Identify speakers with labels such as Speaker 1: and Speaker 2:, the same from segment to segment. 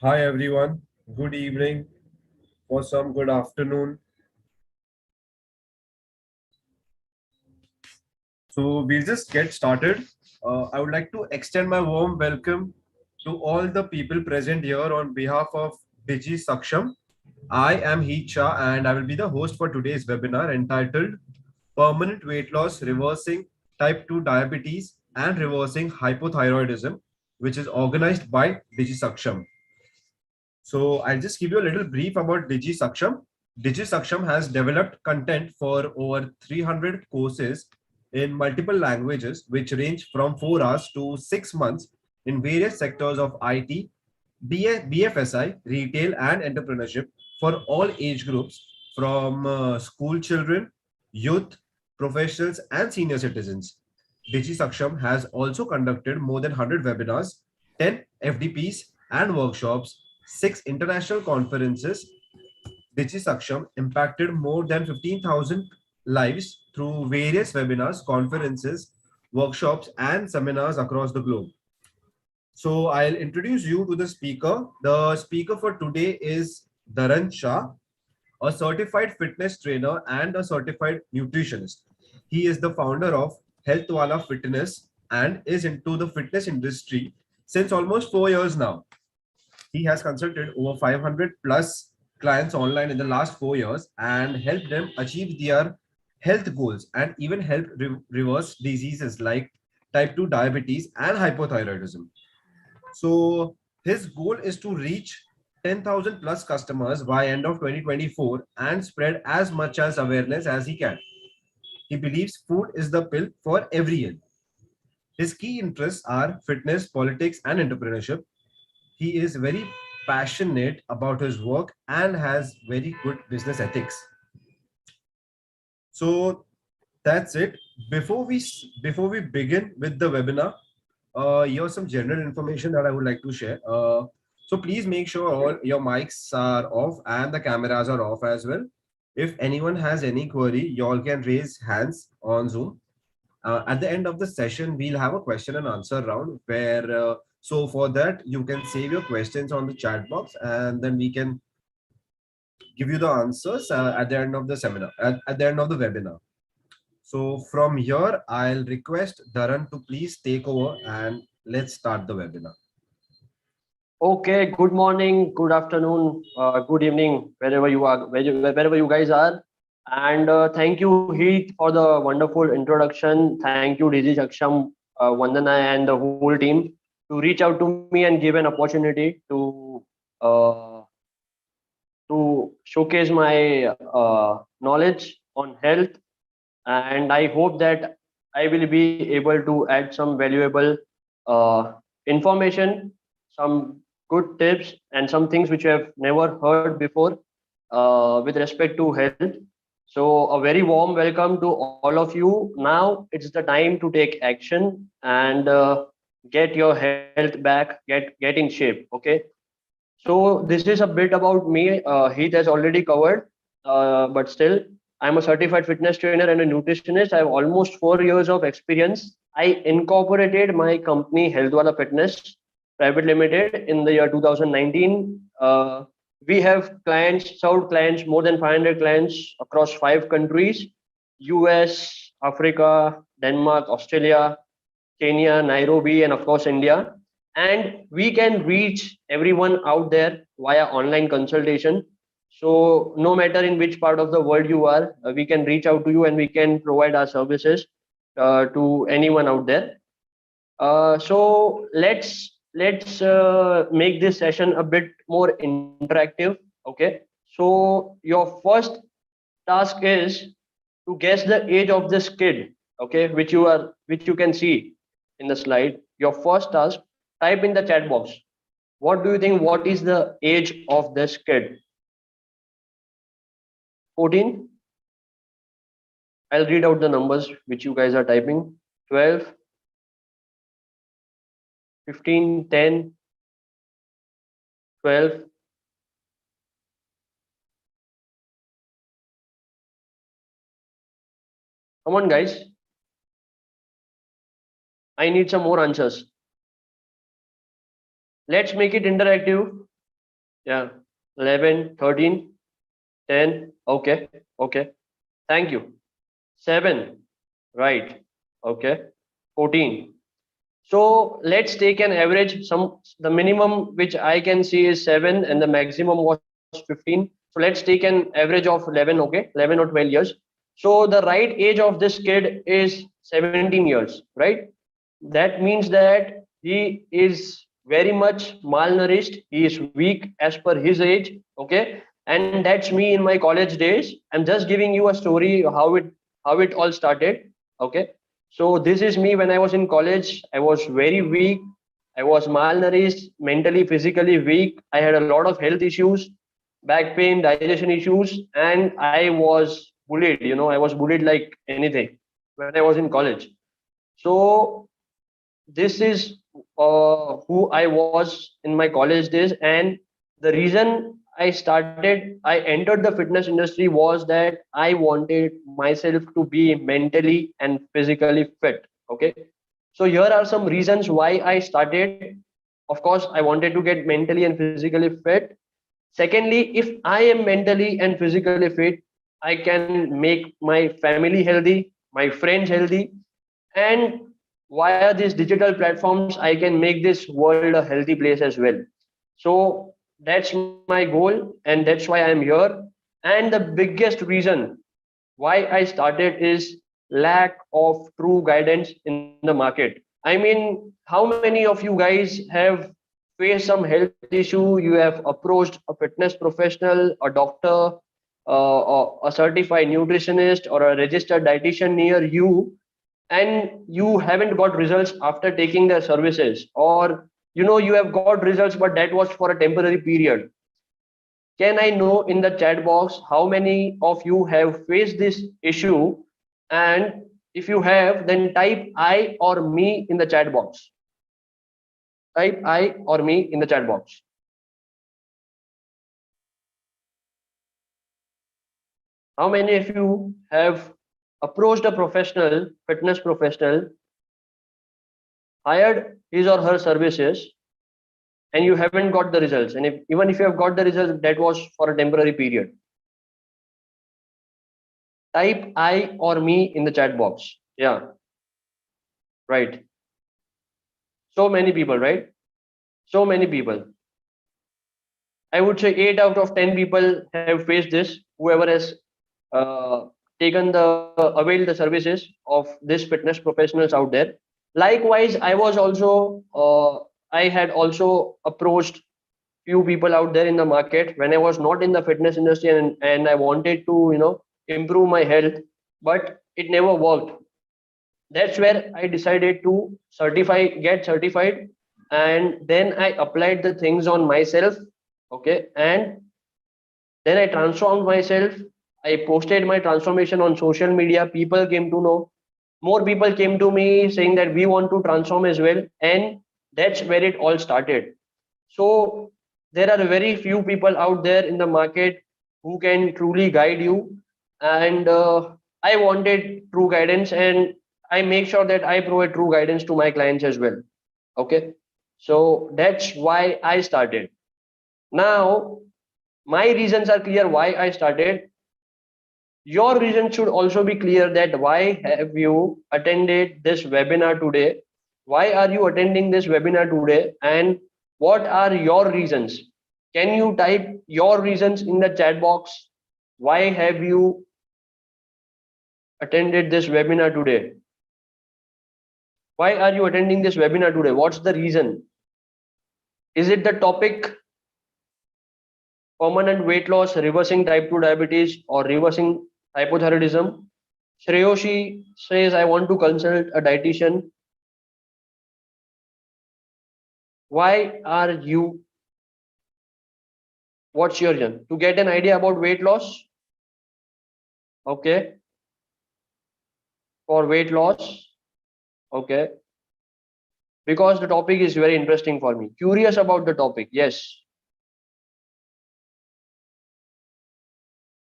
Speaker 1: Hi everyone, good evening, for some good afternoon. So we'll just get started. I would like to extend my warm welcome to all the people present here on behalf of DIGISAKSHAM. I am Heet Shah and I will be the host for today's webinar entitled Permanent Weight Loss Reversing Type 2 Diabetes and Reversing Hypothyroidism, which is organized by DIGISAKSHAM. So I'll just give you a little brief about DigiSaksham. DigiSaksham has developed content for over 300 courses in multiple languages, which range from 4 hours to 6 months in various sectors of IT, BFSI, retail, and entrepreneurship for all age groups from school children, youth, professionals, and senior citizens. DigiSaksham has also conducted more than 100 webinars, 10 FDPs, and workshops, 6 international conferences. DigiSaksham impacted more than 15,000 lives through various webinars, conferences, workshops, and seminars across the globe. So I'll introduce you to the speaker. The speaker for today is Dharan Shah, a certified fitness trainer and a certified nutritionist. He is the founder of HealthWala Fitness and is into the fitness industry since almost 4 years now. He has consulted over 500 plus clients online in the last 4 years and helped them achieve their health goals and even help reverse diseases like type 2 diabetes and hypothyroidism. So his goal is to reach 10,000 plus customers by end of 2024 and spread as much as awareness as he can. He believes food is the pill for every ill. His key interests are fitness, politics, and entrepreneurship. He is very passionate about his work and has very good business ethics. So that's it. Before we begin with the webinar, here's some general information that I would like to share. So please make sure all your mics are off and the cameras are off as well. If anyone has any query, you all can raise hands on Zoom. At the end of the session, we'll have a question and answer round where, so for that, you can save your questions on the chat box and then we can give you the answers at the end of the seminar, at the end of the webinar. So from here, I'll request Dharan to please take over and let's start the webinar.
Speaker 2: Okay, good morning, good afternoon, good evening, wherever you are, wherever you guys are. And thank you, Heath, for the wonderful introduction. Thank you, DigiSaksham, Vandana, and the whole team to reach out to me and give an opportunity uh, to showcase my knowledge on health. And I hope that I will be able to add some valuable information, some good tips, and some things which you have never heard before with respect to health. So a very warm welcome to all of you. Now it's the time to take action and get your health back, get in shape. Okay. So this is a bit about me. Heath has already covered, but still, I'm a certified fitness trainer and a nutritionist. I have almost 4 years of experience. I incorporated my company HealthWala Fitness Private Limited in the year 2019. We have clients, served clients, more than 500 clients across 5 countries: US, Africa, Denmark, Australia, Kenya, Nairobi, and of course India. And we can reach everyone out there via online consultation. So no matter in which part of the world you are, we can reach out to you and we can provide our services to anyone out there. So let's make this session a bit more interactive. Okay. So your first task is to guess the age of this kid. Okay, which you can see in the slide. Your first task: type in the chat box. What do you think? What is the age of this kid? 14. I'll read out the numbers which you guys are typing. 12, 15, 10, 12. Come on, guys. I need some more answers. Let's make it interactive. Yeah. 11, 13, 10. Okay. Okay. Thank you. 7. Right. Okay. 14. So let's take an average. The minimum which I can see is 7 and the maximum was 15. So let's take an average of 11, okay? 11 or 12 years. So the right age of this kid is 17 years, right? That means that he is very much malnourished. He is weak as per his age, okay? And that's me in my college days. I'm just giving you a story how it all started, okay? So this is me when I was in college. I was very weak. I was malnourished, mentally, physically weak. I had a lot of health issues, back pain, digestion issues, and I was bullied. I was bullied like anything when I was in college. So this is who I was in my college days, and the reason I entered the fitness industry was that I wanted myself to be mentally and physically fit. Okay, so here are some reasons why I started. Of course, I wanted to get mentally and physically fit. Secondly, if I am mentally and physically fit, I can make my family healthy, my friends healthy, and via these digital platforms I can make this world a healthy place as well. So that's my goal, and that's why I'm here. And the biggest reason why I started is lack of true guidance in the market. I mean, how many of you guys have faced some health issue? You have approached a fitness professional, a doctor, or a certified nutritionist, or a registered dietitian near you, and you haven't got results after taking their services, or you have got results but that was for a temporary period. Can I know in the chat box how many of you have faced this issue? And if you have, then type I or me in the chat box. Type I or me in the chat box. How many of you have approached a professional, fitness professional, hired his or her services, and you haven't got the results? And even if you have got the results, that was for a temporary period. Type I or me in the chat box. Yeah, right. So many people, right? So many people. I would say 8 out of 10 people have faced this. Whoever has uh, availed the services of this fitness professionals out there. Likewise, I had also approached few people out there in the market when I was not in the fitness industry, and I wanted to improve my health, but it never worked. That's where I decided to get certified, and then I applied the things on myself. Okay, and then I transformed myself. I posted my transformation on social media. People came to know. More people came to me saying that we want to transform as well, and that's where it all started. So there are very few people out there in the market who can truly guide you, and I wanted true guidance, and I make sure that I provide true guidance to my clients as well. Okay, so that's why I started. Now my reasons are clear why I started. Your reason should also be clear, that why have you attended this webinar today? Why are you attending this webinar today? And what are your reasons? Can you type your reasons in the chat box? Why have you attended this webinar today? Why are you attending this webinar today? What's the reason? Is it the topic permanent weight loss, reversing type 2 diabetes, or reversing hypothyroidism? Shreyoshi says, I want to consult a dietitian. Why are you? What's your reason? To get an idea about weight loss? Okay. For weight loss? Okay. Because the topic is very interesting for me. Curious about the topic. Yes.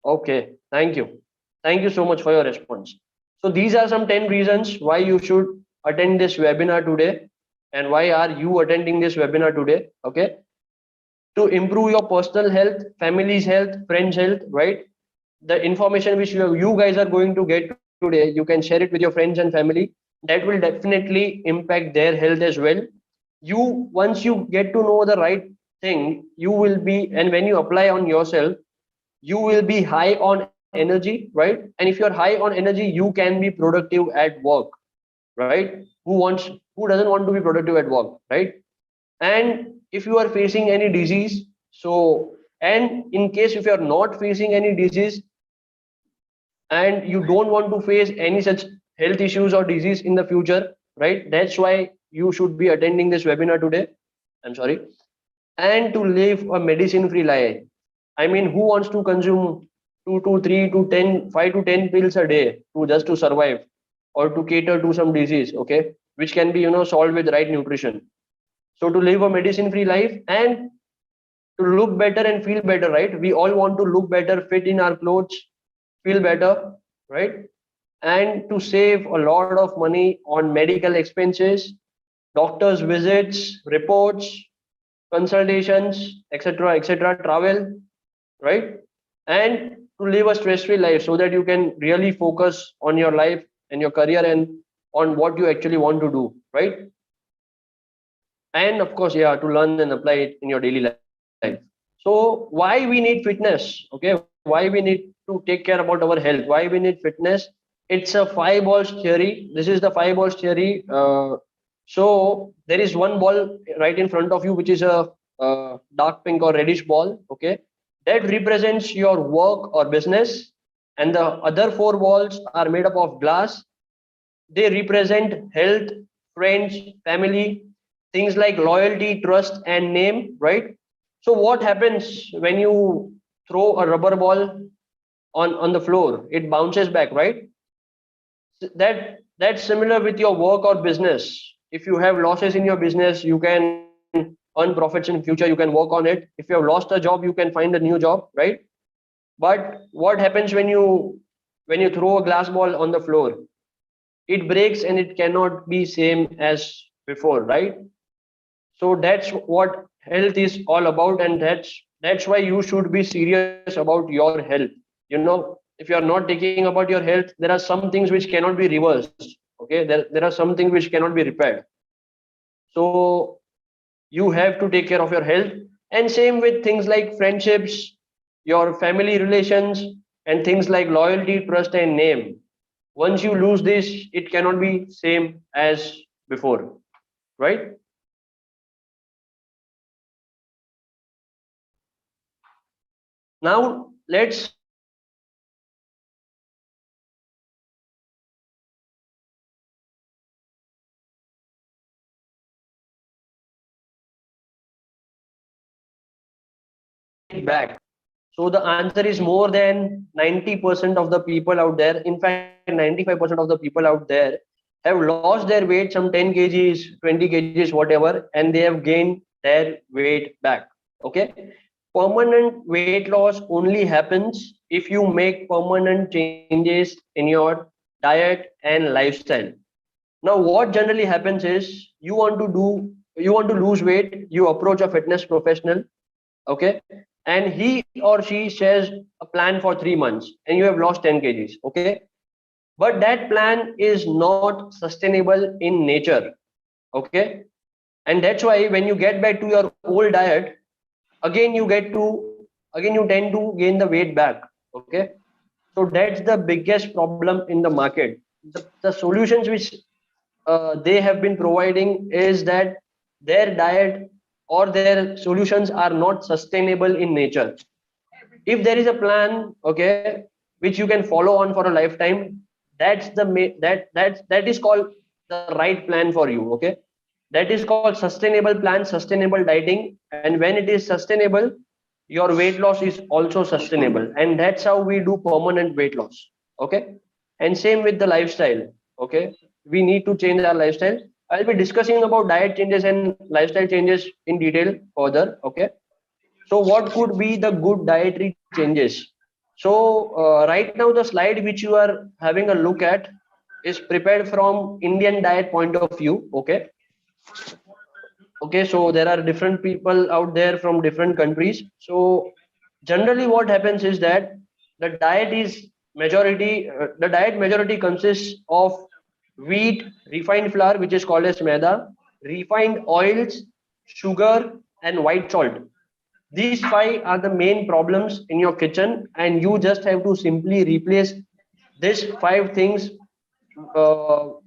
Speaker 2: Okay. Thank you. Thank you so much for your response. So these are some 10 reasons why you should attend this webinar today. And why are you attending this webinar today? Okay. to improve your personal health, family's health, friends' health, right? The information which you guys are going to get today, you can share it with your friends and family. That will definitely impact their health as well. You, once you get to know the right thing, you will be, and when you apply on yourself, you will be high on energy, right? And if you're high on energy, you can be productive at work, right? Who doesn't want to be productive at work, right? And if you are facing any disease, so, and in case if you are not facing any disease and you don't want to face any such health issues or disease in the future, right? That's why you should be attending this webinar today. I'm sorry. And to live a medicine free life. I mean, who wants to consume 2 to 3 to 10, 5 to 10 pills a day to just to survive or to cater to some disease, okay, which can be, solved with right nutrition. So to live a medicine free life and to look better and feel better, right? We all want to look better, fit in our clothes, feel better, right? And to save a lot of money on medical expenses, doctors' visits, reports, consultations, etc., travel, right? And to live a stress-free life so that you can really focus on your life and your career and on what you actually want to do, right? And of course, yeah, to learn and apply it in your daily life. So why we need fitness? Okay, why we need to take care about our health? Why we need fitness? It's a five balls theory. This is the five balls theory. So there is one ball right in front of you, which is a dark pink or reddish ball. Okay, that represents your work or business, and the other four balls are made up of glass. They represent health, friends, family, things like loyalty, trust, and name, right? So what happens when you throw a rubber ball on the floor? It bounces back, right? That's similar with your work or business. If you have losses in your business, you can earn profits in future, you can work on it. If you have lost a job, you can find a new job, right? But what happens when you throw a glass ball on the floor? It breaks and it cannot be same as before, right? So that's what health is all about, and that's why you should be serious about your health. If you are not taking about your health, there are some things which cannot be reversed. Okay, there are some things which cannot be repaired. So you have to take care of your health, and same with things like friendships, your family relations, and things like loyalty, trust, and name. Once you lose this, it cannot be same as before, right? Now let's back. So the answer is more than 90% of the people out there. In fact, 95% of the people out there have lost their weight, some 10 kgs, 20 kgs, whatever, and they have gained their weight back. Okay. Permanent weight loss only happens if you make permanent changes in your diet and lifestyle. Now, what generally happens is you want to lose weight, you approach a fitness professional, okay, and he or she shares a plan for 3 months and you have lost 10 kgs, okay, but that plan is not sustainable in nature, okay, and that's why when you get back to your old diet, again you tend to gain the weight back, okay. So that's the biggest problem in the market. The solutions which they have been providing is that their diet or their solutions are not sustainable in nature. If there is a plan, okay, which you can follow on for a lifetime, that's the that is called the right plan for you, okay. That is called sustainable plan, sustainable dieting, and when it is sustainable, your weight loss is also sustainable, and that's how we do permanent weight loss, okay. And same with the lifestyle, okay. We need to change our lifestyle. I'll be discussing about diet changes and lifestyle changes in detail further, okay. So what could be the good dietary changes? So right now the slide which you are having a look at is prepared from Indian diet point of view, okay. Okay, so there are different people out there from different countries. So generally what happens is that the diet majority consists of wheat, refined flour, which is called as maida, refined oils, sugar, and white salt. These five are the main problems in your kitchen, and you just have to simply replace these five things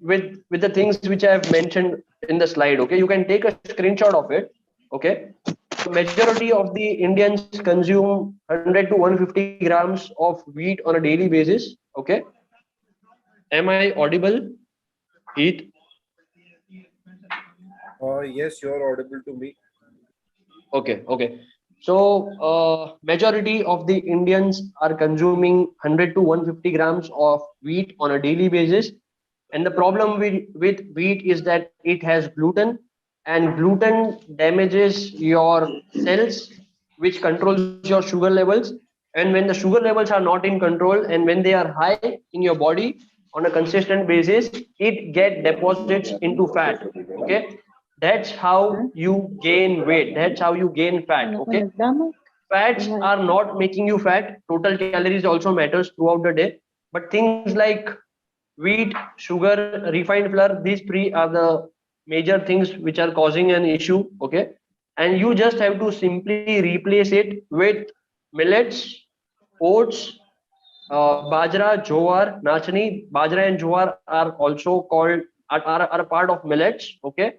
Speaker 2: with the things which I have mentioned in the slide. Okay, you can take a screenshot of it. Okay, so majority of the Indians consume 100 to 150 grams of wheat on a daily basis. Okay, am I audible, Heath?
Speaker 1: Yes, you are audible to me.
Speaker 2: Okay, okay. So majority of the Indians are consuming 100 to 150 grams of wheat on a daily basis. And the problem with wheat is that it has gluten, and gluten damages your cells, which controls your sugar levels. And when the sugar levels are not in control and when they are high in your body on a consistent basis, it get deposits into fat. Okay, that's how you gain weight. That's how you gain fat. Okay, fats are not making you fat. Total calories also matters throughout the day. But things like wheat, sugar, refined flour, these three are the major things which are causing an issue. Okay, and you just have to simply replace it with millets, oats, bajra, jowar, nachni. Bajra and jowar are also called are a part of millets. Okay,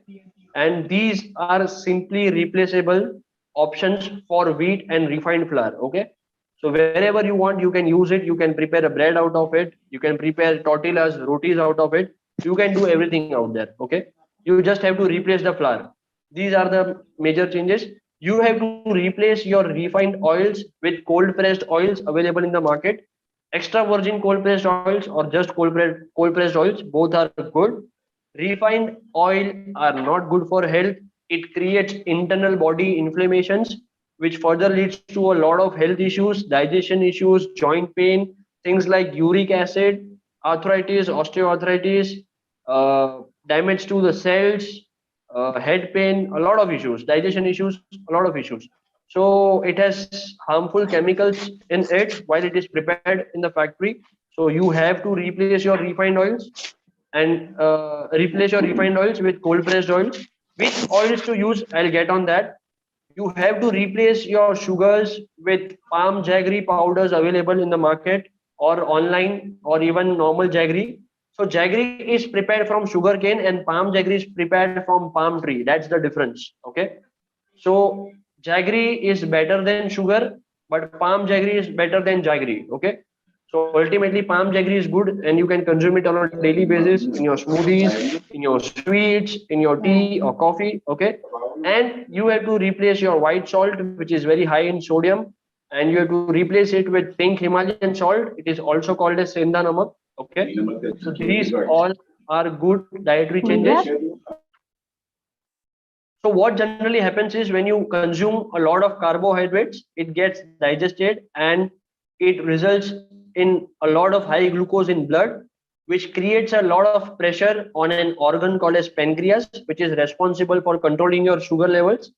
Speaker 2: and these are simply replaceable options for wheat and refined flour. Okay, so wherever you want, you can use it. You can prepare a bread out of it. You can prepare tortillas, rotis out of it. You can do everything out there. Okay, you just have to replace the flour. These are the major changes. You have to replace your refined oils with cold pressed oils available in the market. Extra virgin cold pressed oils or just cold pressed oils, both are good. Refined oil are not good for health. It creates internal body inflammations, which further leads to a lot of health issues, digestion issues, joint pain, things like uric acid, arthritis, osteoarthritis, damage to the cells, head pain, a lot of issues, digestion issues, a lot of issues. So it has harmful chemicals in it while it is prepared in the factory. So you have to replace your refined oils and replace your refined oils with cold pressed oils. Which oils to use? I'll get on that. You have to replace your sugars with palm jaggery powders available in the market or online or even normal jaggery. So jaggery is prepared from sugar cane and palm jaggery is prepared from palm tree. That's the difference. Okay. So jaggery is better than sugar, but palm jaggery is better than jaggery. Okay. So ultimately, palm jaggery is good, and you can consume it on a daily basis in your smoothies, in your sweets, in your tea or coffee. Okay, and you have to replace your white salt, which is very high in sodium, and you have to replace it with pink Himalayan salt. It is also called as senda namak. Okay, so these all are good dietary changes. So what generally happens is when you consume a lot of carbohydrates, it gets digested and it results in a lot of high glucose in blood, which creates a lot of pressure on an organ called as pancreas, which is responsible for controlling your sugar levels.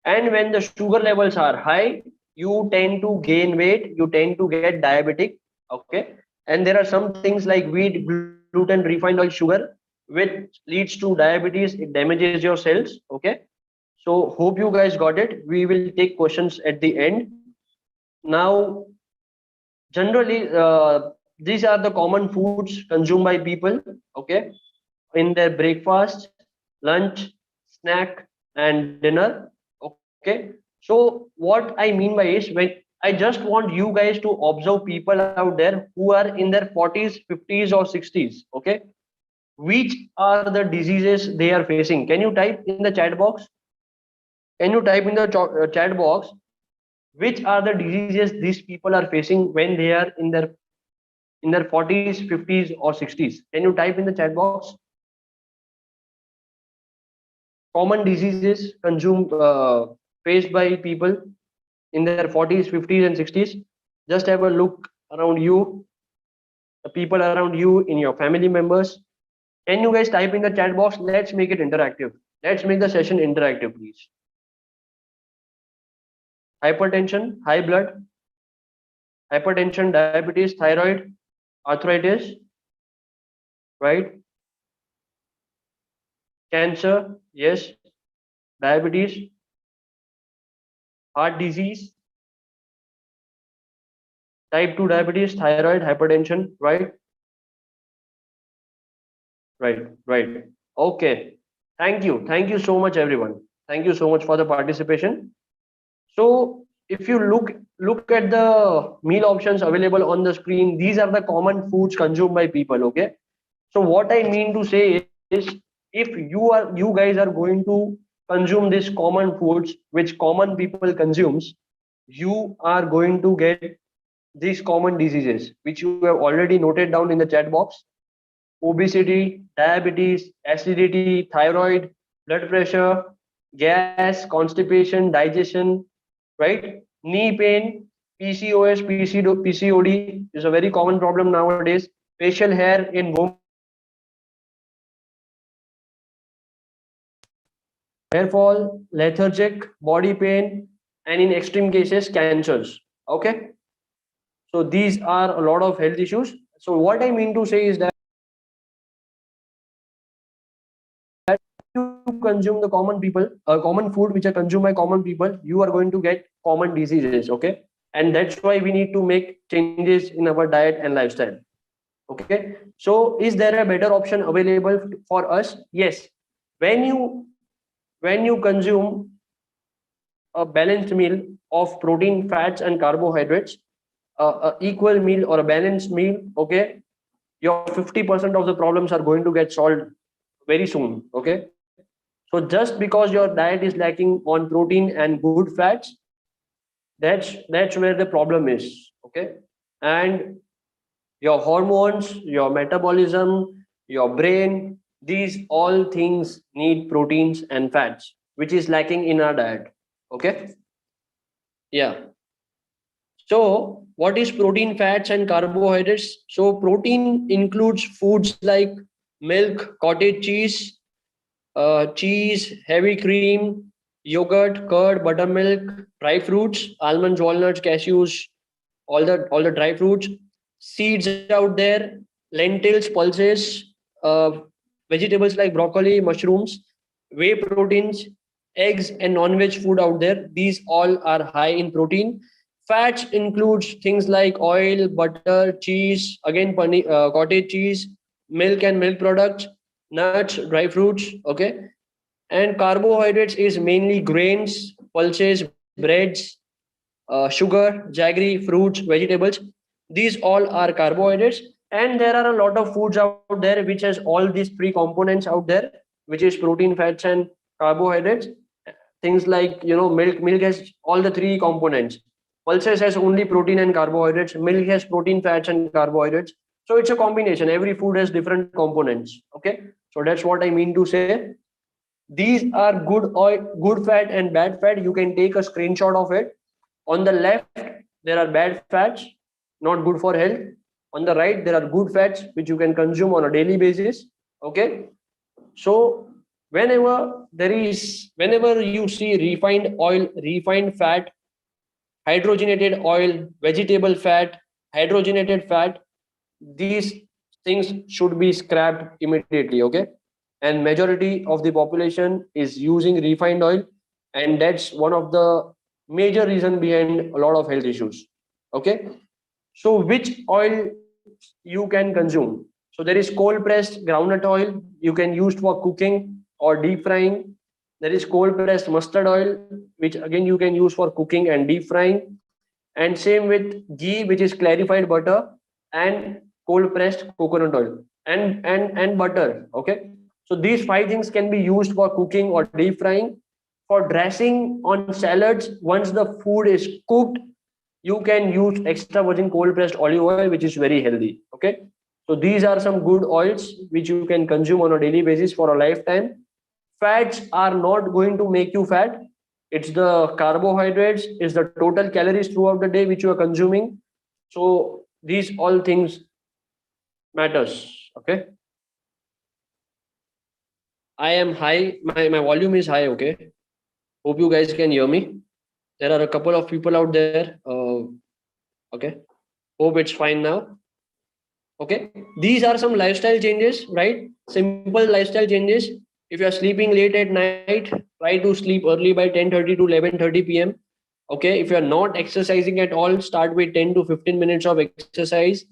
Speaker 2: And when the sugar levels are high, you tend to gain weight, you tend to get diabetic. Okay. And there are some things like wheat, gluten, refined oil, sugar, which leads to diabetes. It damages your cells. Okay, so hope you guys got it. We will take questions at the end. Now, generally, these are the common foods consumed by people. Okay, in their breakfast, lunch, snack, and dinner. Okay, so what I mean by is when I just want you guys to observe people out there who are in their 40s, 50s, or 60s. Okay, which are the diseases they are facing? Can you type in the chat box? Can you type in the chat box which are the diseases these people are facing when they are in their 40s, 50s, or 60s? Can you type in the chat box? Common diseases consumed faced by people in their 40s, 50s, and 60s. Just have a look around you, the people around you, in your family members. Can you guys type in the chat box? Let's make it interactive. Let's make the session interactive, please. Hypertension, high blood, hypertension, diabetes, thyroid, arthritis, right? Cancer, yes. Diabetes, heart disease, type 2 diabetes, thyroid, hypertension, right? Right. Okay. Thank you. Thank you so much, everyone. Thank you so much for the participation. So if you look at the meal options available on the screen, these are the common foods consumed by people. Okay. So what I mean to say is, if you guys are going to consume these common foods which common people consumes, you are going to get these common diseases which you have already noted down in the chat box: obesity, diabetes, acidity, thyroid, blood pressure, gas, constipation, digestion, right? Knee pain, PCOS, PCOD is a very common problem nowadays. Facial hair in women, hair fall, lethargic, body pain, and in extreme cases, cancers. Okay, so these are a lot of health issues. So what I mean to say is that you consume the common people, common food which are consumed by common people, you are going to get common diseases. Okay, and that's why we need to make changes in our diet and lifestyle. Okay, so is there a better option available for us? Yes. When you consume a balanced meal of protein, fats, and carbohydrates, a equal meal or a balanced meal, okay, your 50% of the problems are going to get solved very soon. Okay, so just because your diet is lacking on protein and good fats, that's where the problem is. Okay, and your hormones, your metabolism, your brain, these all things need proteins and fats, which is lacking in our diet. Okay, yeah. So, what is protein, fats, and carbohydrates? So, protein includes foods like milk, cottage cheese, heavy cream, yogurt, curd, buttermilk, dry fruits, almonds, walnuts, cashews, all the dry fruits, seeds out there, lentils, pulses, uh, vegetables like broccoli, mushrooms, whey proteins, eggs, and non-veg food out there. These all are high in protein. Fats includes things like oil, butter, cheese, again cottage cheese, milk and milk products, nuts, dry fruits. Okay, and carbohydrates is mainly grains, pulses, breads, sugar, jaggery, fruits, vegetables. These all are carbohydrates, and there are a lot of foods out there which has all these three components out there, which is protein, fats, and carbohydrates. Things like milk has all the three components. Pulses has only protein and carbohydrates. Milk has protein, fats, and carbohydrates. So it's a combination. Every food has different components. Okay, so that's what I mean to say. These are good oil, good fat and bad fat. You can take a screenshot of it. On the left, there are bad fats, not good for health. On the right, there are good fats which you can consume on a daily basis. Okay. So whenever you see refined oil, refined fat, hydrogenated oil, vegetable fat, hydrogenated fat, these things should be scrapped immediately. Okay, and majority of the population is using refined oil, and that's one of the major reason behind a lot of health issues. Okay, so which oil you can consume? So there is cold pressed groundnut oil, you can use for cooking or deep frying. There is cold pressed mustard oil, which again you can use for cooking and deep frying. And same with ghee, which is clarified butter, and cold pressed coconut oil, and butter. Okay, so these five things can be used for cooking or deep frying. For dressing on salads, once the food is cooked, you can use extra virgin cold pressed olive oil, which is very healthy. Okay, so these are some good oils which you can consume on a daily basis for a lifetime. Fats are not going to make you fat. It's the carbohydrates, it's the total calories throughout the day which you are consuming. So these all things matters. Okay, I am high. My volume is high. Okay. Hope you guys can hear me. There are a couple of people out there. Okay. Hope it's fine now. Okay. These are some lifestyle changes, right? Simple lifestyle changes. If you are sleeping late at night, try to sleep early by 10:30 to 11:30 p.m. Okay. If you are not exercising at all, start with 10 to 15 minutes of exercise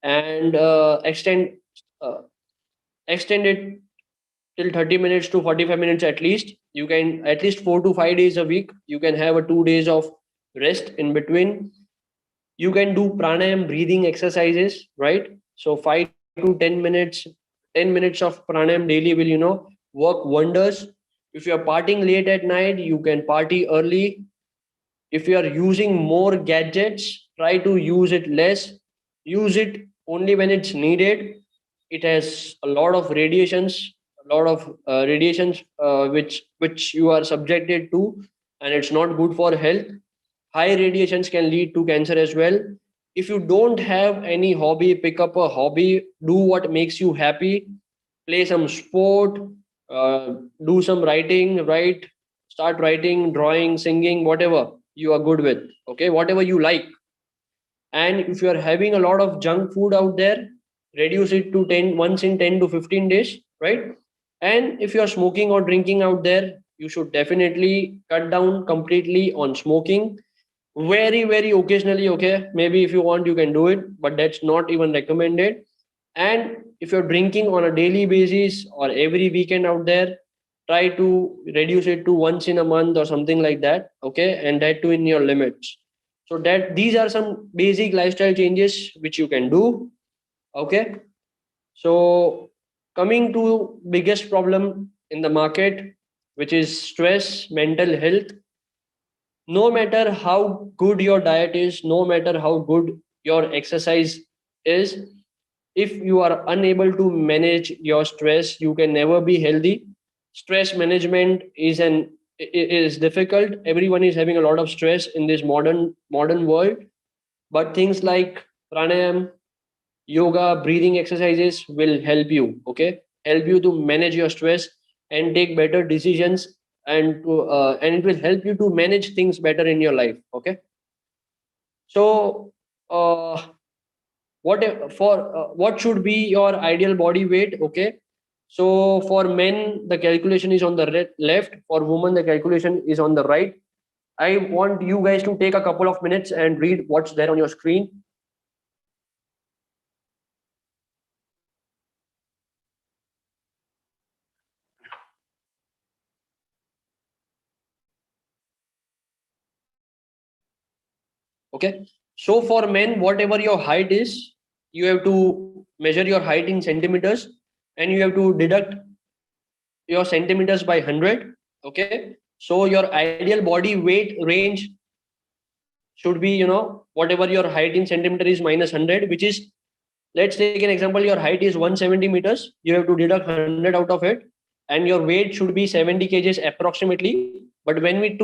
Speaker 2: and uh, extend it till 30 minutes to 45 minutes at least. You can at least 4 to 5 days a week. You can have a 2 days of rest in between. You can do pranayam breathing exercises, right? So 5 to 10 minutes, 10 minutes of pranayam daily will, work wonders. If you are partying late at night, you can party early. If you are using more gadgets, try to use it less. Use it only when it's needed. It has a lot of radiations, which you are subjected to, and it's not good for health. High radiations can lead to cancer as well. If you don't have any hobby, pick up a hobby, do what makes you happy, play some sport, uh, do some writing, start writing, drawing, singing, whatever you are good with. Okay, whatever you like. And if you are having a lot of junk food out there, reduce it to 10 once in 10 to 15 days, right? And if you are smoking or drinking out there, you should definitely cut down completely on smoking. Very, very occasionally, okay? Maybe if you want, you can do it, but that's not even recommended. And if you're drinking on a daily basis or every weekend out there, try to reduce it to once in a month or something like that, okay? And that too in your limits. So that these are some basic lifestyle changes which you can do, okay? So coming to biggest problem in the market, which is stress, mental health. No matter how good your diet is, no matter how good your exercise is, if you are unable to manage your stress, you can never be healthy. Stress management is difficult. Everyone is having a lot of stress in this modern world, but things like pranayam, yoga, breathing exercises will help you, okay? Help you to manage your stress and take better decisions, and it will help you to manage things better in your life, okay? So uh, what should be your ideal body weight? Okay, so for men the calculation is on the left, for women the calculation is on the right. I want you guys to take a couple of minutes and read what's there on your screen. Okay, so for men, whatever your height is, you have to measure your height in centimeters, and you have to deduct your centimeters by 100. Okay, so your ideal body weight range should be, whatever your height in centimeter is minus 100, which is, let's take an example, your height is 170 meters, you have to deduct 100 out of it, and your weight should be 70 kgs approximately. But when we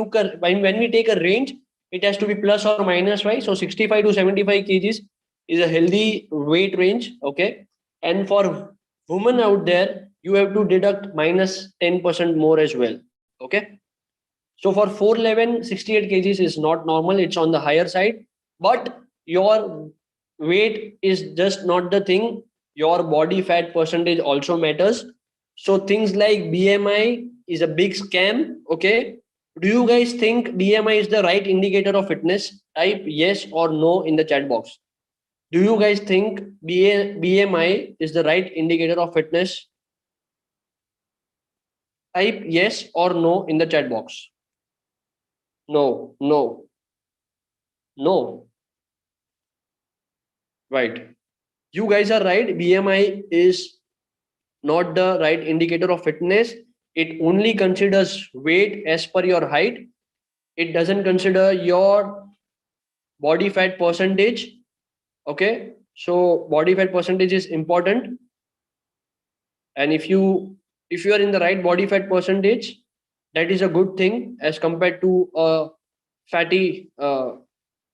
Speaker 2: take a range, it has to be plus or minus, right? So 65 to 75 kgs is a healthy weight range, okay? And for women out there, you have to deduct minus 10% more as well, okay? So for 411, 68 kgs is not normal, it's on the higher side. But your weight is just not the thing. Your body fat percentage also matters. So things like BMI is a big scam. Okay. Do you guys think BMI is the right indicator of fitness? Type yes or no in the chat box. Do you guys think BMI is the right indicator of fitness? Type yes or no in the chat box. No, no, no. Right. You guys are right. BMI is not the right indicator of fitness. It only considers weight as per your height. It doesn't consider your body fat percentage. Okay. So body fat percentage is important. And if you are in the right body fat percentage, that is a good thing as compared to a fatty a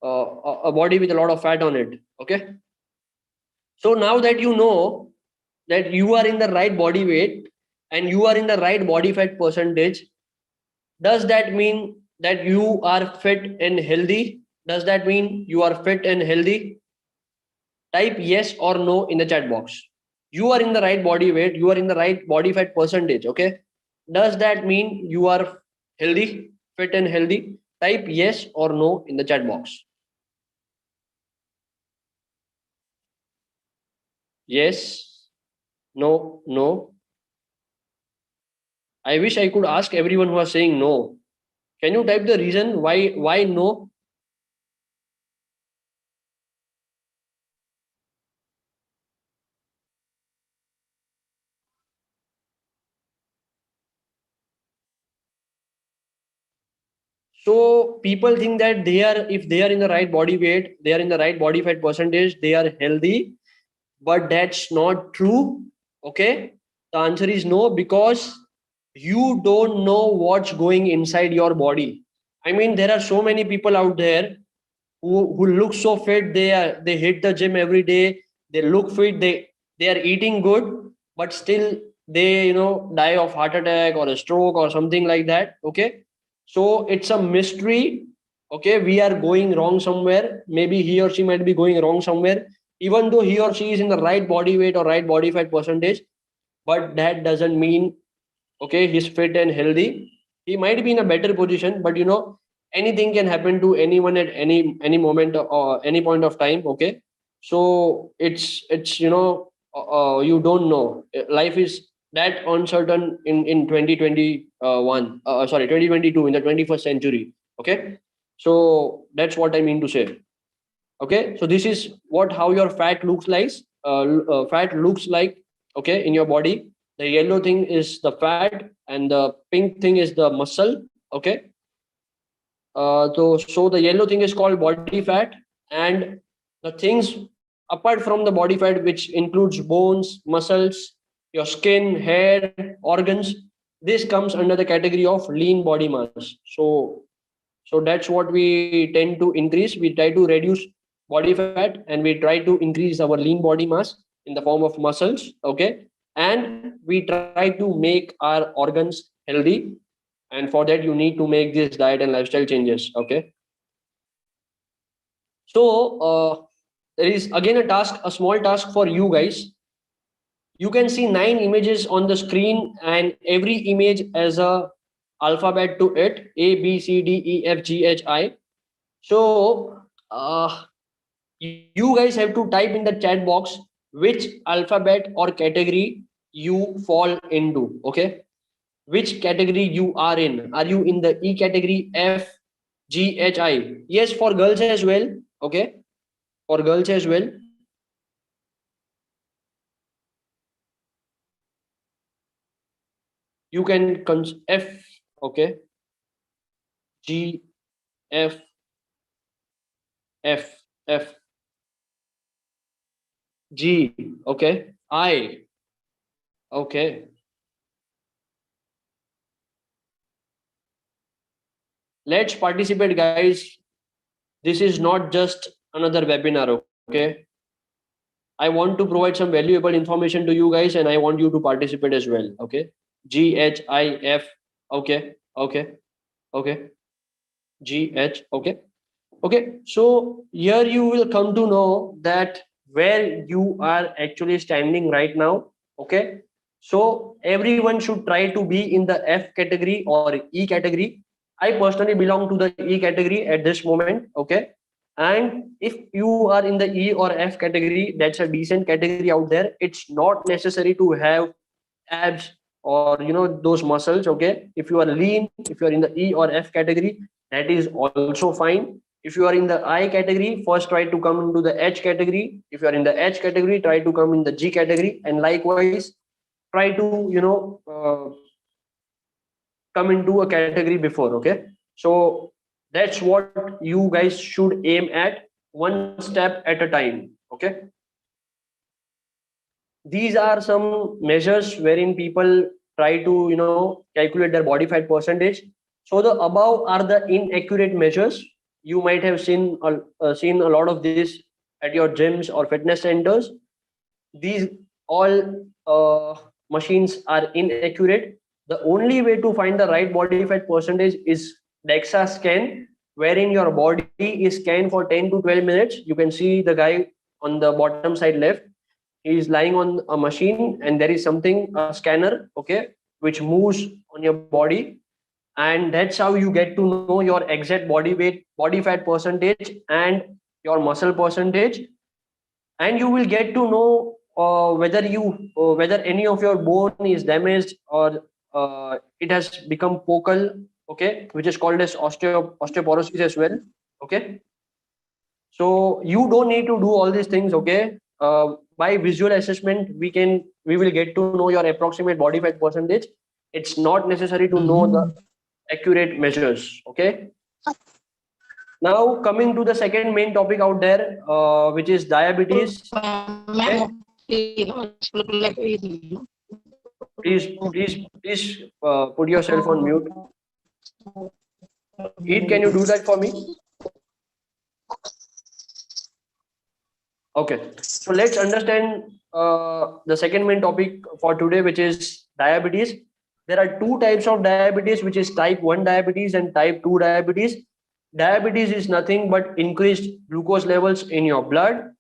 Speaker 2: body with a lot of fat on it. Okay. So now that you know that you are in the right body weight, and you are in the right body fat percentage, does that mean that you are fit and healthy? Does that mean you are fit and healthy? Type yes or no in the chat box. You are in the right body weight, you are in the right body fat percentage. Okay. Does that mean you are healthy, fit and healthy? Type yes or no in the chat box. Yes, no, no. I wish I could ask everyone who are saying no. Can you type the reason why no? So people think that they are, if they are in the right body weight, they are in the right body fat percentage, they are healthy, but that's not true. Okay, the answer is no, because you don't know what's going inside your body. I mean, there are so many people out there who look so fit. They hit the gym every day, they look fit, they are eating good, but still they die of heart attack or a stroke or something like that. Okay, so it's a mystery. Okay, we are going wrong somewhere. Maybe he or she might be going wrong somewhere, even though he or she is in the right body weight or right body fat percentage, but that doesn't mean, okay, he's fit and healthy. He might be in a better position, but anything can happen to anyone at any moment or any point of time. Okay, so it's you don't know. Life is that uncertain in 2021, sorry, 2022, in the 21st century. Okay, so that's what I mean to say. Okay, so this is what how your fat looks like. Fat looks like, okay, in your body. The yellow thing is the fat and the pink thing is the muscle. Okay, so the yellow thing is called body fat, and the things apart from the body fat, which includes bones, muscles, your skin, hair, organs, this comes under the category of lean body mass. So that's what we tend to increase. We try to reduce body fat and we try to increase our lean body mass in the form of muscles. Okay, and we try to make our organs healthy, and for that you need to make this diet and lifestyle changes. Okay, so there is again a task, a small task for you guys. You can see 9 images on the screen, and every image has a alphabet to it: A, B, C, D, E, F, G, H, I. So you guys have to type in the chat box which alphabet or category you fall into. Okay, which category you are in. Are you in the E category, F, G, H, I? Yes, for girls as well. Okay, for girls as well. You can F. Okay, G, F, F, F, G. Okay, I. Okay, let's participate, guys. This is not just another webinar. Okay, I want to provide some valuable information to you guys, and I want you to participate as well. Okay, G, H, I, F. Okay, okay, okay, G, H. Okay, okay. So here you will come to know that where you are actually standing right now. Okay, so everyone should try to be in the F category or E category. I personally belong to the E category at this moment. Okay, and if you are in the E or F category, that's a decent category out there. It's not necessary to have abs or those muscles. Okay, if you are lean, if you are in the E or F category, that is also fine. If you are in the I category, first try to come into the H category. If you are in the H category, try to come in the G category, and likewise try to come into a category before. Okay, so that's what you guys should aim at, one step at a time. Okay, these are some measures wherein people try to calculate their body fat percentage. So the above are the inaccurate measures. You might have seen a lot of this at your gyms or fitness centers. These all machines are inaccurate. The only way to find the right body fat percentage is DEXA scan, wherein your body is scanned for 10 to 12 minutes. You can see the guy on the bottom side left. He is lying on a machine, and there is something, a scanner, okay, which moves on your body, and that's how you get to know your exact body weight, body fat percentage, and your muscle percentage. And you will get to know whether any of your bone is damaged, or it has become focal, okay, which is called as osteoporosis as well, okay. So you don't need to do all these things, okay. By visual assessment, we will get to know your approximate body fat percentage. It's not necessary to know the accurate measures, okay. Now coming to the second main topic out there, which is diabetes. Okay. Please put yourself on mute. Heat, can you do that for me? Okay, so let's understand the second main topic for today, which is diabetes. There are two types of diabetes, which is type 1 diabetes and type 2 diabetes. Diabetes is nothing but increased glucose levels in your blood.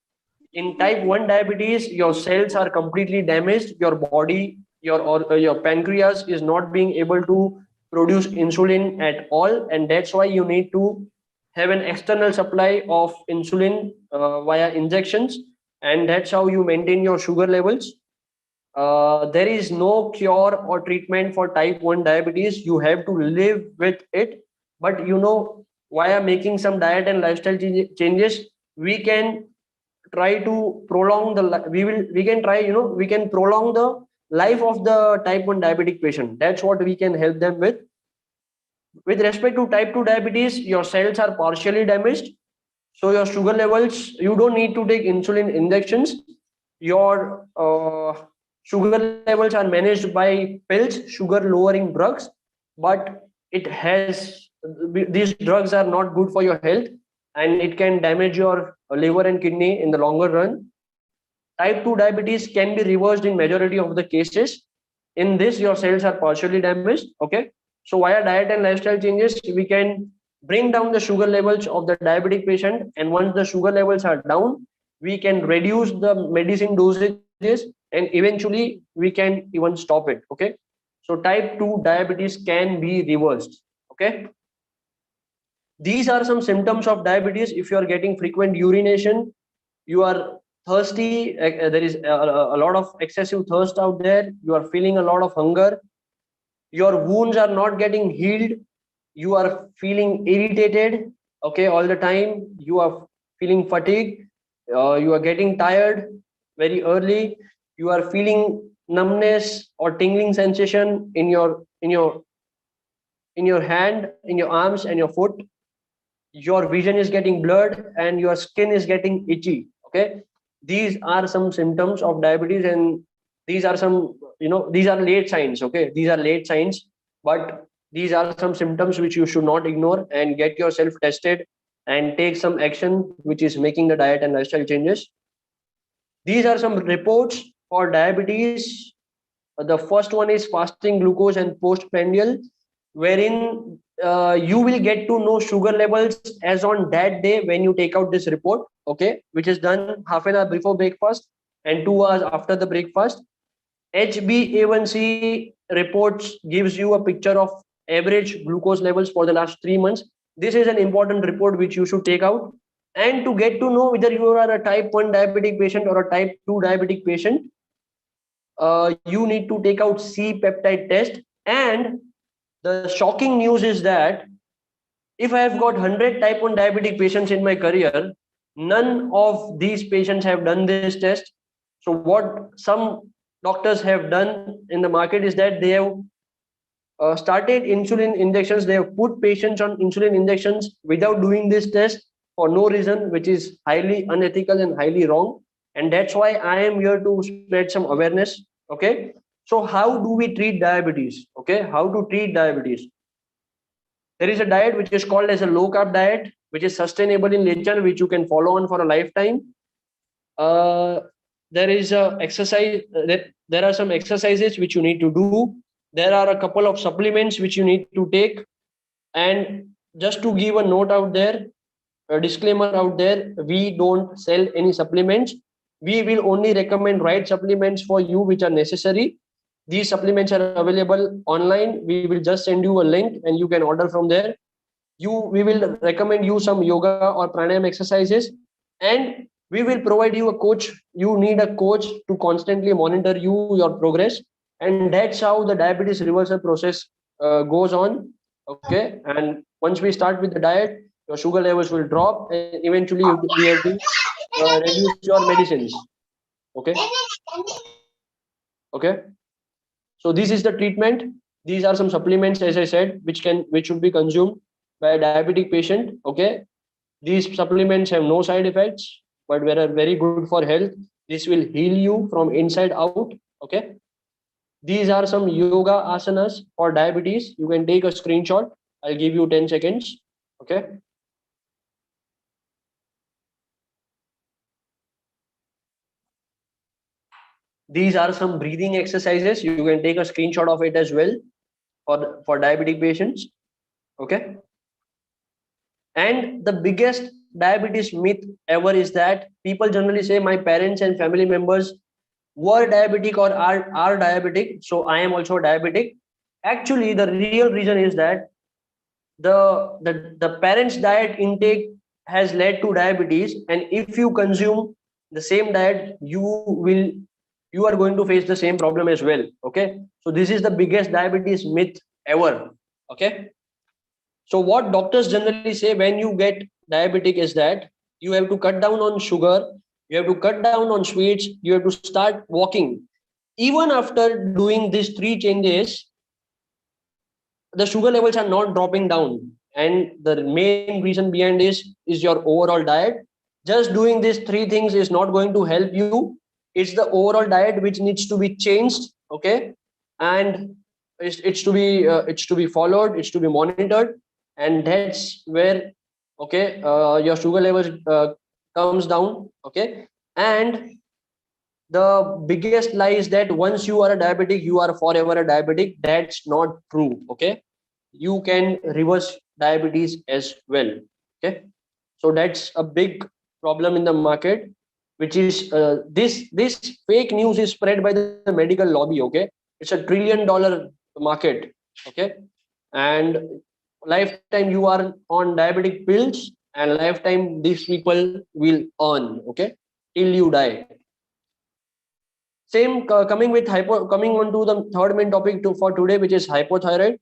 Speaker 2: In type 1 diabetes, your cells are completely damaged. Your body, your pancreas is not being able to produce insulin at all, and that's why you need to have an external supply of insulin via injections, and that's how you maintain your sugar levels. There is no cure or treatment for type 1 diabetes. You have to live with it. But via making some diet and lifestyle changes, we can try to prolong we can prolong the life of the type 1 diabetic patient. That's what we can help them with. With respect to type 2 diabetes, your cells are partially damaged, so your sugar levels, you don't need to take insulin injections. Your sugar levels are managed by pills, sugar lowering drugs, but these drugs are not good for your health, and it can damage your liver and kidney in the longer run. Type 2 diabetes can be reversed in majority of the cases. In this, your cells are partially damaged, okay. So via diet and lifestyle changes, we can bring down the sugar levels of the diabetic patient, and once the sugar levels are down, we can reduce the medicine dosages, and eventually we can even stop it, okay. So type 2 diabetes can be reversed, okay. These are some symptoms of diabetes. If you are getting frequent urination, you are thirsty, there is a lot of excessive thirst out there, you are feeling a lot of hunger, your wounds are not getting healed, you are feeling irritated, okay, all the time, you are feeling fatigue, you are getting tired very early, you are feeling numbness or tingling sensation in your hand, in your arms and your foot, your vision is getting blurred, and your skin is getting itchy, okay. These are some symptoms of diabetes, and these are some, these are late signs, okay. These are late signs, but these are some symptoms which you should not ignore, and get yourself tested and take some action, which is making the diet and lifestyle changes. These are some reports for diabetes. The first one is fasting glucose and postprandial, wherein you will get to know sugar levels as on that day when you take out this report, okay, which is done half an hour before breakfast and 2 hours after the breakfast. HbA1c reports gives you a picture of average glucose levels for the last 3 months. This is an important report which you should take out. And to get to know whether you are a type 1 diabetic patient or a type 2 diabetic patient, you need to take out C-peptide test. And the shocking news is that if I have got 100 type 1 diabetic patients in my career, none of these patients have done this test. So what some doctors have done in the market is that they have started insulin injections. They have put patients on insulin injections without doing this test for no reason, which is highly unethical and highly wrong. And that's why I am here to spread some awareness, okay. So how do we treat diabetes, okay? How to treat diabetes? There is a diet which is called as a low carb diet, which is sustainable in nature, which you can follow on for a lifetime. There is a exercise, There are some exercises which you need to do. There are a couple of supplements which you need to take. And just to give a note out there, a disclaimer out there, we don't sell any supplements. We will only recommend right supplements for you which are necessary. These supplements are available online. We will just send you a link and you can order from there. We will recommend you some yoga or pranayama exercises, and we will provide you a coach. You need a coach to constantly monitor your progress, and that's how the diabetes reversal process goes on. Okay, and once we start with the diet, your sugar levels will drop, and eventually we have to reduce your medicines. Okay. Okay, so this is the treatment. These are some supplements, as I said, which should be consumed by a diabetic patient. Okay, these supplements have no side effects, but they are very good for health. This will heal you from inside out. Okay, these are some yoga asanas for diabetes. You can take a screenshot. I'll give you 10 seconds. Okay, these are some breathing exercises. You can take a screenshot of it as well for diabetic patients. Okay, and the biggest diabetes myth ever is that people generally say my parents and family members were diabetic or are diabetic, so I am also diabetic. Actually, the real reason is that the parents' diet intake has led to diabetes, and if you consume the same diet, you are going to face the same problem as well. Okay, so this is the biggest diabetes myth ever. Okay, so what doctors generally say when you get diabetic is that you have to cut down on sugar, you have to cut down on sweets, you have to start walking. Even after doing these three changes, the sugar levels are not dropping down. And the main reason behind is your overall diet. Just doing these three things is not going to help you. It's the overall diet which needs to be changed. Okay, and it's to be followed, it's to be monitored, and that's where, okay, your sugar levels comes down. Okay, and the biggest lie is that once you are a diabetic, you are forever a diabetic. That's not true. Okay, you can reverse diabetes as well. Okay, so that's a big problem in the market, which is this fake news is spread by the medical lobby. Okay, it's $1 trillion market. Okay, and lifetime you are on diabetic pills, and lifetime these people will earn. Okay, till you die. Same coming on to the third main topic for today, which is hypothyroid.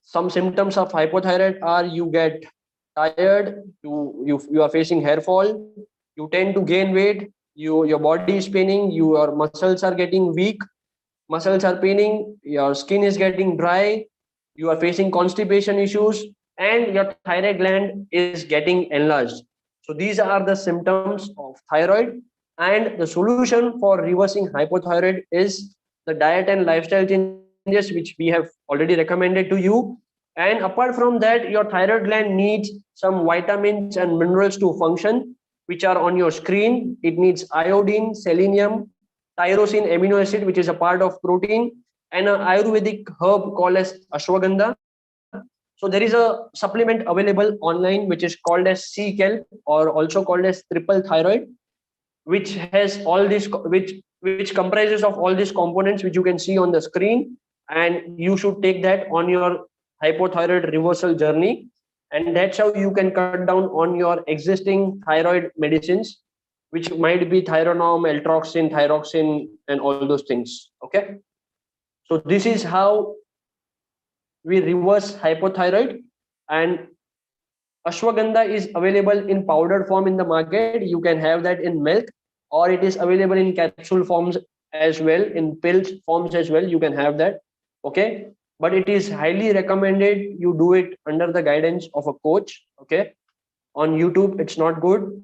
Speaker 2: Some symptoms of hypothyroid are you get tired, you are facing hair fall, you tend to gain weight, your body is paining, your muscles are getting weak, muscles are paining, your skin is getting dry, you are facing constipation issues, and your thyroid gland is getting enlarged. So these are the symptoms of thyroid, and the solution for reversing hypothyroid is the diet and lifestyle changes which we have already recommended to you. And apart from that, your thyroid gland needs some vitamins and minerals to function, which are on your screen. It needs iodine, selenium, tyrosine amino acid, which is a part of protein, and an Ayurvedic herb called as ashwagandha. So there is a supplement available online which is called as sea kelp, or also called as triple thyroid, which has all this which comprises of all these components which you can see on the screen, and you should take that on your hypothyroid reversal journey, and that's how you can cut down on your existing thyroid medicines, which might be Thyronorm, Eltroxin, Thyroxin, and all those things. Okay, so this is how we reverse hypothyroid. And ashwagandha is available in powdered form in the market. You can have that in milk, or it is available in capsule forms as well, in pills forms as well. You can have that. Okay, but it is highly recommended you do it under the guidance of a coach. Okay, on YouTube it's not good.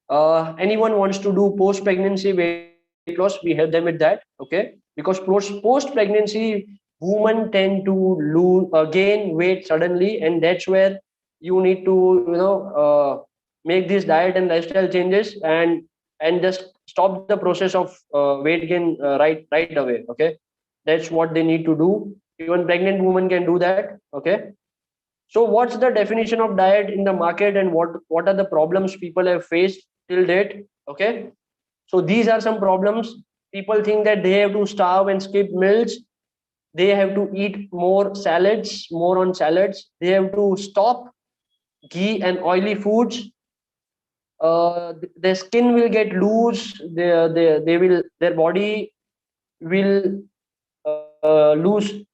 Speaker 2: Anyone wants to do post pregnancy weight loss, we help them with that. Okay, because post pregnancy women tend to gain weight suddenly, and that's where you need to make these diet and lifestyle changes. And and just stop the process of weight gain right away. Okay, that's what they need to do. Even pregnant women can do that. Okay, so what's the definition of diet in the market, and what are the problems people have faced till date? Okay, so these are some problems. People think that they have to starve and skip meals. They have to eat more on salads. They have to stop ghee and oily foods. Their skin will get loose. Their body will lose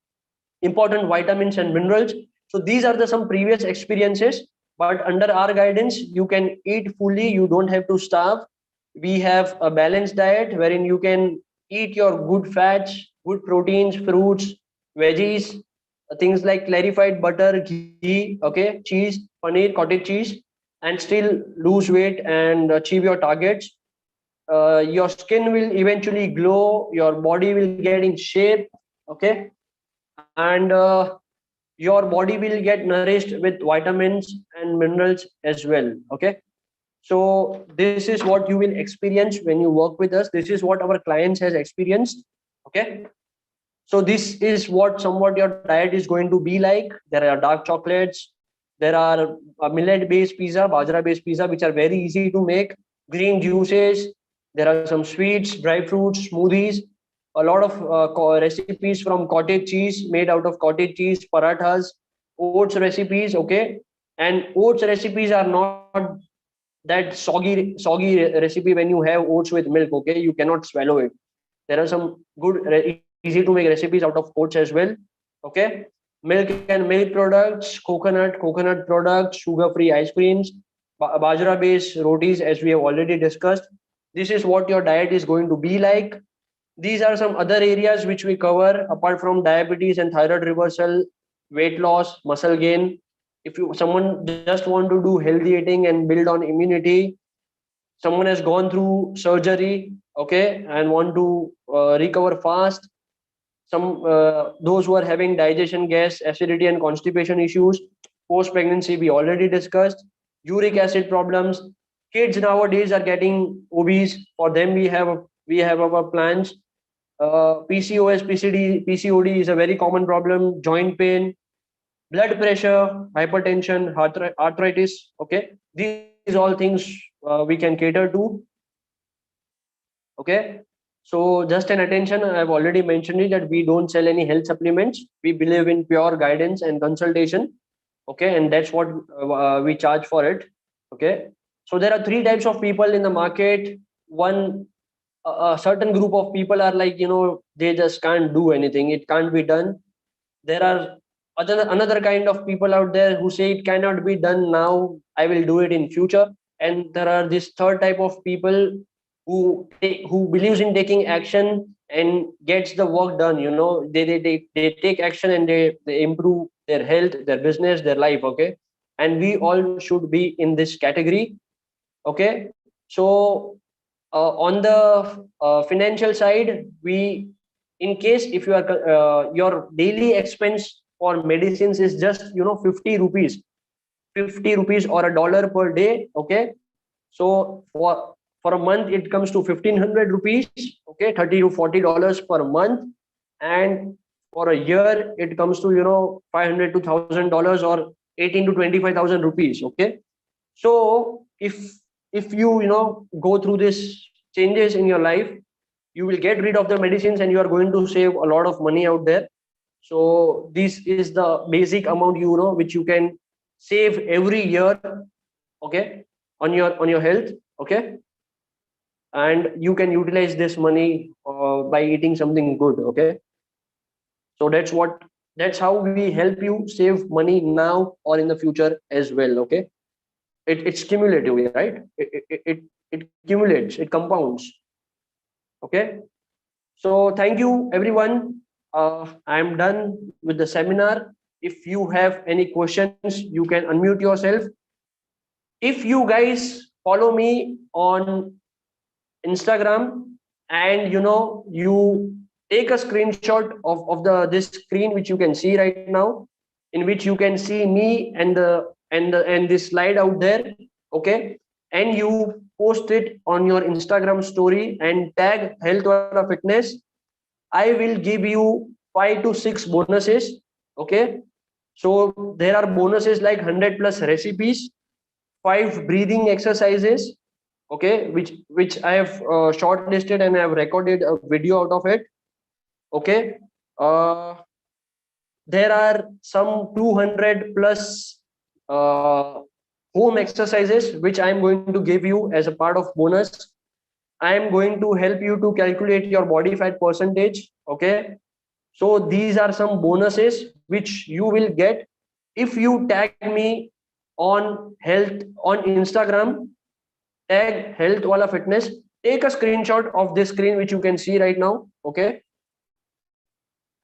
Speaker 2: important vitamins and minerals. So these are the some previous experiences. But under our guidance, you can eat fully. You don't have to starve. We have a balanced diet wherein you can eat your good fats, good proteins, fruits, veggies, things like clarified butter, ghee, okay, cheese, paneer, cottage cheese, and still lose weight and achieve your targets. Your skin will eventually glow, your body will get in shape. Okay, and your body will get nourished with vitamins and minerals as well. Okay, so this is what you will experience when you work with us. This is what our clients has experienced. Okay, so this is what somewhat your diet is going to be like. There are dark chocolates, there are millet based pizza, bajra based pizza, which are very easy to make, green juices, there are some sweets, dry fruits, smoothies, a lot of recipes from cottage cheese, made out of cottage cheese, parathas, oats recipes. Okay, and oats recipes are not that soggy recipe. When you have oats with milk, okay, you cannot swallow it. There are some good easy to make recipes out of oats as well. Okay, milk and milk products, coconut products, sugar free ice creams, bajra based rotis, as we have already discussed. This is what your diet is going to be like. These are some other areas which we cover apart from diabetes and thyroid reversal, weight loss, muscle gain. If you someone just want to do healthy eating and build on immunity, someone has gone through surgery, okay, and want to recover fast, those who are having digestion, gas, acidity and constipation issues, post pregnancy we already discussed, uric acid problems, kids nowadays are getting obese. For them we have our plans. PCOS, PCOD is a very common problem, joint pain, blood pressure, hypertension, arthritis. Okay, these all things we can cater to. Okay, so just an attention, I've already mentioned it that we don't sell any health supplements. We believe in pure guidance and consultation. Okay, and that's what we charge for it. Okay, so there are three types of people in the market. One, a certain group of people are like, they just can't do anything, it can't be done. There are another kind of people out there who say it cannot be done now, I will do it in future. And there are this third type of people who believes in taking action and gets the work done. They take action and they improve their health, their business, their life. Okay, and we all should be in this category. Okay, so on the financial side, we, in case if you are your daily expense for medicines is just 50 rupees, 50 rupees or $1 per day. Okay, so for a month it comes to 1500 rupees. Okay, 30 to $40 per month. And for a year it comes to 500 to $1000 or 18 to 25,000 rupees. Okay, so if you go through this changes in your life, you will get rid of the medicines and you are going to save a lot of money out there. So this is the basic amount which you can save every year. Okay, on your health. Okay, and you can utilize this money by eating something good. Okay, so that's how we help you save money now or in the future as well. Okay, it's cumulative, right? It accumulates, it compounds. Okay, so thank you everyone. I'm done with the seminar. If you have any questions, you can unmute yourself. If you guys follow me on Instagram and you take a screenshot of the this screen which you can see right now, in which you can see me and this slide out there. Okay, and you post it on your Instagram story and tag HealthWala Fitness, I will give you 5 to 6 bonuses. Okay. So there are bonuses like 100 plus recipes, 5 breathing exercises. Okay. Which I have shortlisted and I have recorded a video out of it. Okay. Uh, there are some 200 plus home exercises which I am going to give you as a part of bonus. I am going to help you to calculate your body fat percentage. Okay. So these are some bonuses which you will get if you tag me on Instagram, tag HealthWala Fitness. Take a screenshot of this screen which you can see right now. Okay.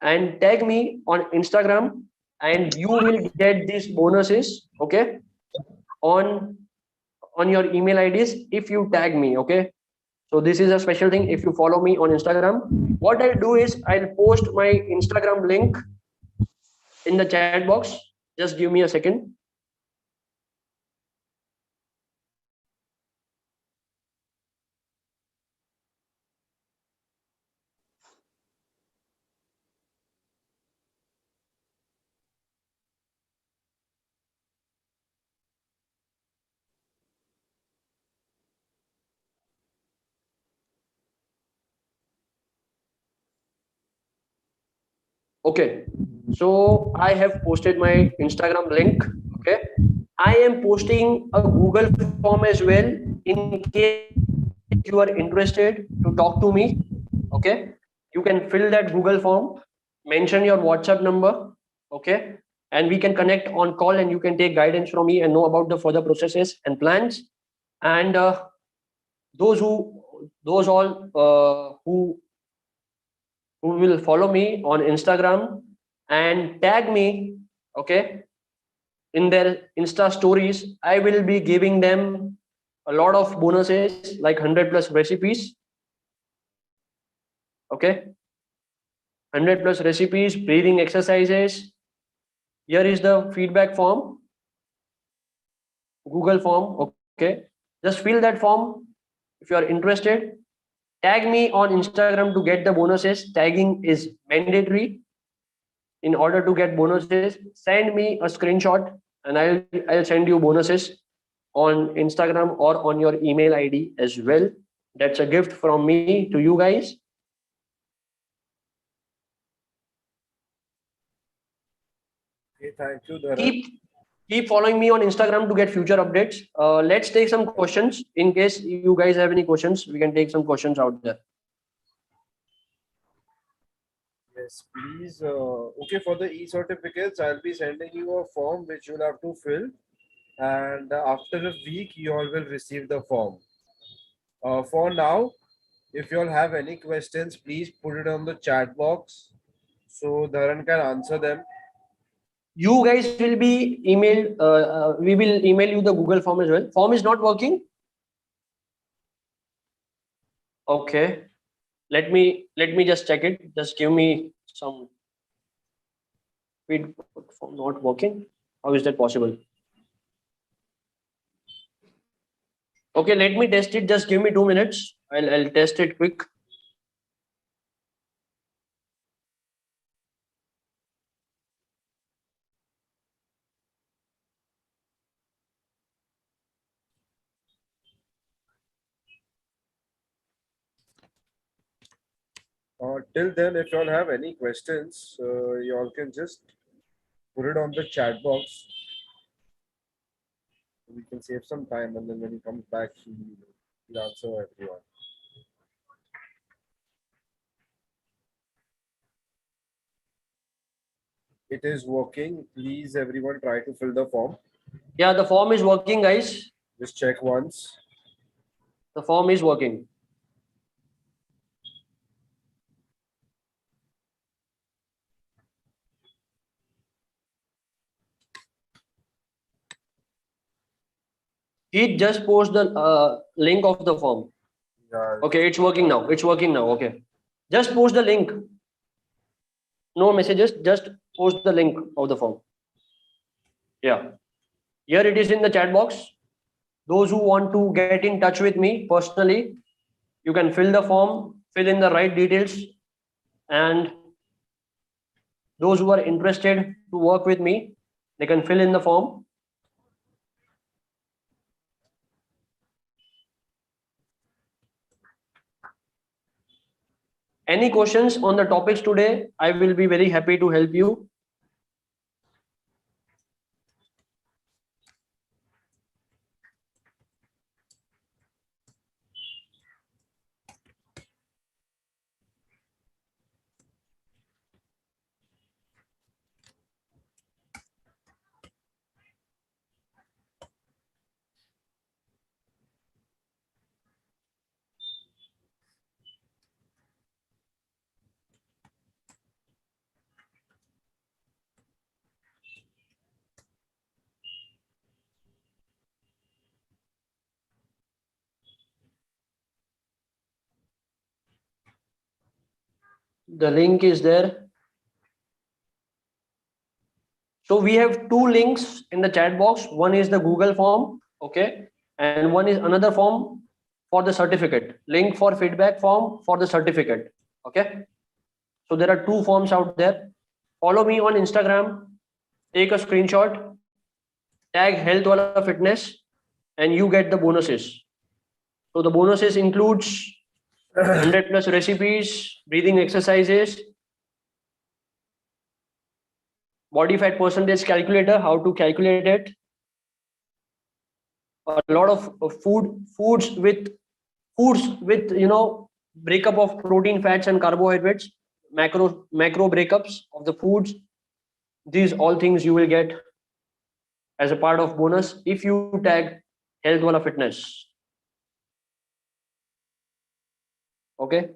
Speaker 2: And tag me on Instagram, and you will get these bonuses. Okay. On your email IDs if you tag me. Okay. So this is a special thing. If you follow me on Instagram, what I'll do is I'll post my Instagram link in the chat box. Just give me a second. Okay. So I have posted my Instagram link. Okay. I am posting a Google form as well in case you are interested to talk to me. Okay. You can fill that Google form, mention your WhatsApp number. Okay. And we can connect on call and you can take guidance from me and know about the further processes and plans. And those all who will follow me on Instagram and tag me, okay, in their Insta stories, I will be giving them a lot of bonuses like 100 plus recipes. Okay. 100 plus recipes, breathing exercises. Here is the feedback form, Google form. Okay. Just fill that form if you are interested. Tag me on Instagram to get the bonuses. Tagging is mandatory in order to get bonuses. Send me a screenshot and I'll send you bonuses on Instagram or on your email ID as well. That's a gift from me to you guys.
Speaker 1: Okay, thank you, Dharan.
Speaker 2: Keep following me on Instagram to get future updates. Let's take some questions. In case you guys have any questions, we can take some questions out there.
Speaker 1: Yes, please. Okay, for the e-certificates, I'll be sending you a form which you'll have to fill, and after a week, you all will receive the form. For now, if you all have any questions, please put it on the chat box so Dharan can answer them.
Speaker 2: You guys will be emailed. We will email you the Google form as well. Form is not working. Okay. Let me just check it. Just give me some feedback. Form not working. How is that possible? Okay, let me test it. Just give me 2 minutes. I'll test it quick.
Speaker 1: Till then, if you all have any questions, you all can just put it on the chat box. We can save some time, and then when he comes back, he'll answer everyone. It is working. Please, everyone, try to fill the form.
Speaker 2: Yeah, the form is working, guys.
Speaker 1: Just check once.
Speaker 2: The form is working. He just post the link of the form.
Speaker 1: Yeah.
Speaker 2: Okay, it's working now. It's working now. Okay. Just post the link. No messages. Just post the link of the form. Yeah. Here it is in the chat box. Those who want to get in touch with me personally, you can fill the form, fill in the right details, and those who are interested to work with me, they can fill in the form. Any questions on the topics today, I will be very happy to help you. The link is there. So we have two links in the chat box. One is the Google form, okay, and one is another form for the certificate. Link for feedback form for the certificate, okay. So there are two forms out there. Follow me on Instagram. Take a screenshot. Tag HealthWala Fitness, and you get the bonuses. So the bonuses includes 100 plus recipes, breathing exercises, body fat percentage calculator, how to calculate it, a lot of foods with breakup of protein, fats, and carbohydrates, macro breakups of the foods. These all things you will get as a part of bonus if you tag HealthWala Fitness. Okay.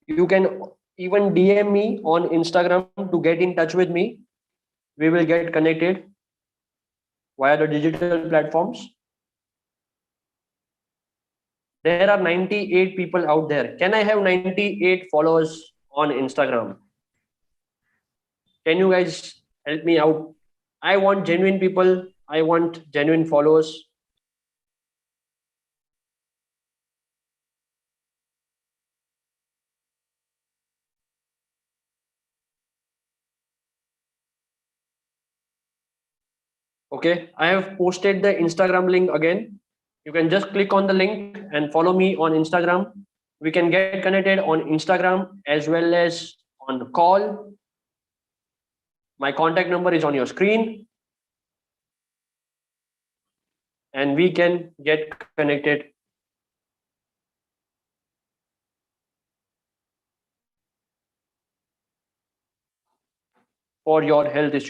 Speaker 2: You can even DM me on Instagram to get in touch with me. We will get connected via the digital platforms. There are 98 people out there. Can I have 98 followers on Instagram? Can you guys help me out? I want genuine people. I want genuine followers. Okay, I have posted the Instagram link again. You can just click on the link and follow me on Instagram. We can get connected on Instagram as well as on call. My contact number is on your screen, and we can get connected for your health issues.